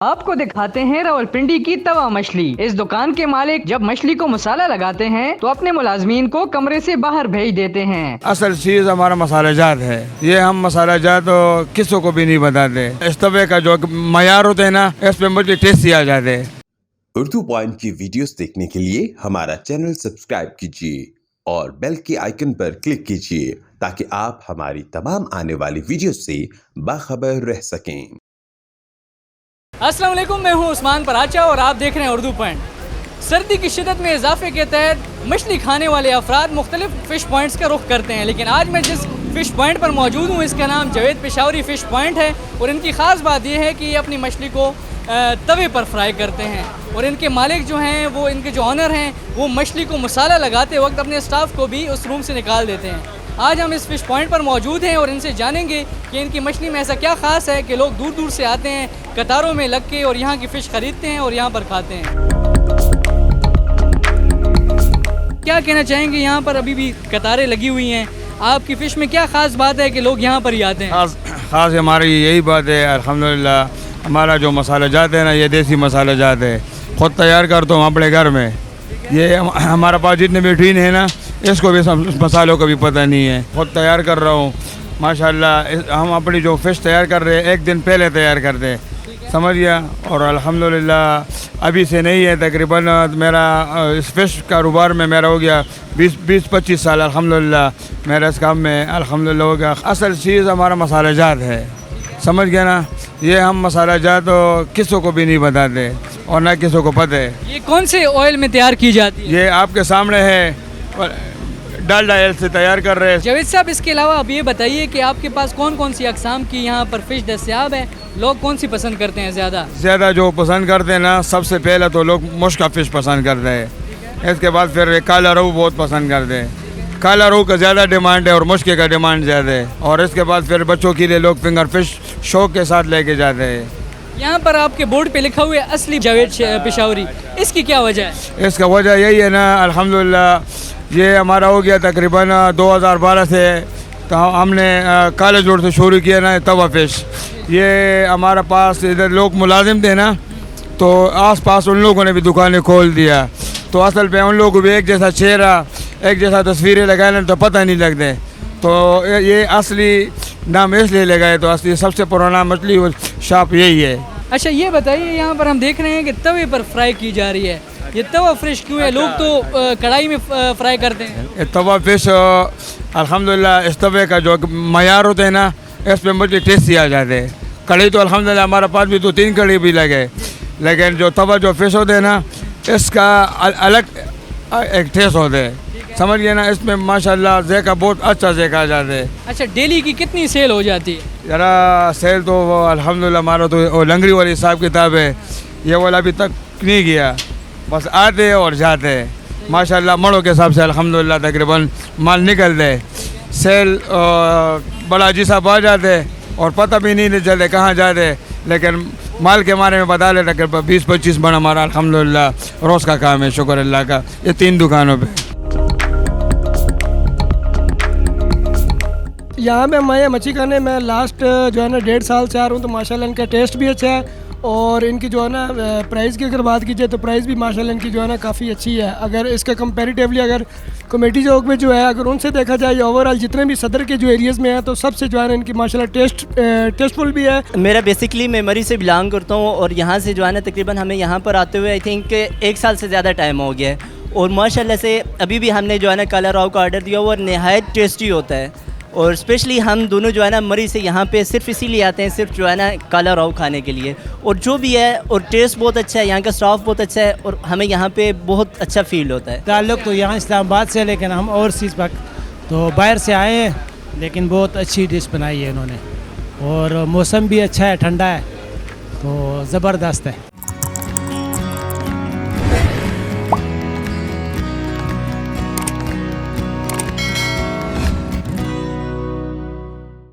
आपको दिखाते हैं रावलपिंडी की तवा मछली। इस दुकान के मालिक जब मछली को मसाला लगाते हैं तो अपने मुलाजमीन को कमरे से बाहर भेज देते हैं। असल चीज हमारा मसाला जात है। ये हम मसाला जात तो किसी को भी नहीं बताते। इस तवे का जो मयार होते हैं ना, इस पे मुझे टेस्टी आ जाते हैं। उर्दू पॉइंट की वीडियोस देखने के लिए हमारा चैनल सब्सक्राइब कीजिए और बेल के आइकन पर क्लिक कीजिए ताकि आप हमारी तमाम आने वाली वीडियोस से बाखबर रह सकें। अस्सलाम वालेकुम, मैं हूं उस्मान पराचा और आप देख रहे हैं उर्दू पॉइंट। सर्दी की शिद्दत में इजाफे के तहत मछली खाने वाले अफराद मुख्तलिफ फ़िश पॉइंट्स का रुख करते हैं, लेकिन आज मैं जिस फ़िश पॉइंट पर मौजूद हूँ इसका नाम जावेद पेशावरी फ़िश पॉइंट है और इनकी ख़ास बात यह है कि ये अपनी मछली को तवे पर फ्राई करते हैं और इनके मालिक जो हैं वो इनके जो ऑनर हैं वो मछली को मसाला लगाते वक्त अपने स्टाफ को भी उस रूम से निकाल देते हैं। आज हम इस फ़िश पॉइंट पर मौजूद हैं और इनसे जानेंगे कि इनकी मछली में ऐसा क्या ख़ास है कि लोग दूर दूर से आते हैं, कतारों में लग के और यहाँ की फ़िश ख़रीदते हैं और यहाँ पर खाते हैं। क्या कहना चाहेंगे, यहाँ पर अभी भी कतारें लगी हुई हैं, आपकी फ़िश में क्या ख़ास बात है कि लोग यहाँ पर ही आते हैं? ख़ास हमारी यही बात है, अल्हम्दुलिल्लाह हमारा जो मसाला जात है ना, ये देसी मसाला जात है, ख़ुद तैयार करता हूँ अपने घर में। ये हमारा पास जितने भी टीन है ना, इसको भी मसालों का भी पता नहीं है, खुद तैयार कर रहा हूँ माशाल्लाह। हम अपनी जो फ़िश तैयार कर रहे हैं एक दिन पहले तैयार करते हैं, समझ गया। और अल्हम्दुलिल्लाह अभी से नहीं है, तकरीबन मेरा इस फ़िश कारोबार में मेरा हो गया 20-25 साल अल्हम्दुलिल्लाह मेरा इस काम में अल्हम्दुलिल्लाह हो गया। असल चीज़ हमारा मसाला जात है, समझ गया ना। ये हम मसाला जात तो किसी को भी नहीं बताते और ना किसी को पता है। ये कौन से ऑयल में तैयार की जाती है? ये आपके सामने है, डालडा ऑयल से तैयार कर रहे हैं। जावेद साहब, इसके अलावा आप ये बताइए कि आपके पास कौन कौन सी अक़साम की यहाँ पर फ़िश दस्तयाब है, लोग कौन सी पसंद करते हैं ज़्यादा जो पसंद करते हैं ना, सबसे पहले तो लोग मुश्का फ़िश पसंद करते हैं, इसके बाद फिर काला रोहू बहुत पसंद करते हैं। काला रोहू का ज़्यादा डिमांड है और मुश्के का डिमांड ज़्यादा है, और इसके बाद फिर बच्चों के लिए लोग फिंगर फ़िश शौक के साथ लेके जाते हैं। यहाँ पर आपके बोर्ड पे लिखा हुआ है असली जावेद पेशावरी, इसकी क्या वजह है? इसका वजह यही है ना, अल्हम्दुलिल्लाह ये हमारा हो गया तकरीबन 2012 से, तो हमने कॉलेज रोड से शुरू किया ना तवा फ़िश। ये हमारा पास इधर लोग मुलाजिम थे ना, तो आस पास उन लोगों ने भी दुकानें खोल दिया, तो असल पे उन लोगों को भी एक जैसा चेहरा एक जैसा तस्वीरें लगाए तो पता नहीं लगते, तो ये असली नाम इसलिए लगाए, तो असली सबसे पुराना मछली शॉप यही है। अच्छा, ये बताइए, यहाँ पर हम देख रहे हैं कि तवे पर फ्राई की जा रही है, ये तवा फ़िश क्यों है? लोग तो कढ़ाई में फ्राई करते हैं। तवा फ़िश अल्हम्दुलिल्लाह इस तवे का जो मयार होते हैं ना, इस पे मुझे टेस्टी आ जाते हैं। कढ़ाई तो अल्हम्दुलिल्लाह हमारे पास भी 2-3 कढ़ाई भी लगे, लेकिन जो तवा जो फ़िश होते हैं ना, इसका अलग एक टेस्ट होता है, समझ गए ना। इसमें माशाल्लाह ज़ेका बहुत अच्छा ज़ेका आ जाता है। अच्छा, डेली की कितनी सेल हो जाती है? ज़रा सेल तो अल्हम्दुलिल्लाह हमारा तो लंगरी वाली हिसाब किताब है, ये वाला अभी तक नहीं गया, बस आते हैं और जाते हैं माशाल्लाह। मड़ों के हिसाब से अल्हम्दुलिल्लाह तकरीबन माल निकलते है, सेल बड़ा अजीब साहब आ जाते और पता भी नहीं चलते कहाँ जाते, लेकिन माल के बारे में बता लेते कि 20-25 मन हमारा अल्हम्दुलिल्लाह रोज़ का काम है, शुक्र अल्लाह का। ये 3 दुकानों पे यहाँ पे मैं मच्छी खाने में लास्ट जो है ना 1.5 साल से आ रहा हूँ, तो माशाल्लाह इनका टेस्ट भी अच्छा है और इनकी जो है ना प्राइस की अगर बात की जाए तो प्राइस भी माशाल्लाह इनकी जो है ना काफ़ी अच्छी है। अगर इसका कंपैरेटिवली अगर कमेटी चौक में जो है अगर उनसे देखा जाए या ओवरऑल जितने भी सदर के जो एरियाज़ में है, तो सबसे जो है ना इनकी माशाल्लाह टेस्टफुल भी है। मेरा बेसिकली मेमोरी से बिलोंग करता हूँ और यहाँ से जो है ना तकरीबन हमें यहाँ पर आते हुए आई थिंक 1 साल से ज़्यादा टाइम हो गया है, और माशाल्लाह से अभी भी हमने जो है ना काला रोहू का ऑर्डर दिया हुआ और नहायत टेस्टी होता है। और स्पेशली हम दोनों जो है ना मरी से यहाँ पे सिर्फ इसीलिए आते हैं, सिर्फ जो है ना काला रोहू खाने के लिए, और जो भी है और टेस्ट बहुत अच्छा है, यहाँ का स्टाफ बहुत अच्छा है और हमें यहाँ पे बहुत अच्छा फील होता है। ताल्लुक़ तो यहाँ इस्लामाबाद से, लेकिन हम ओवरसीज़ पर तो बाहर से आए हैं, लेकिन बहुत अच्छी डिश बनाई है इन्होंने और मौसम भी अच्छा है, ठंडा है, तो ज़बरदस्त है।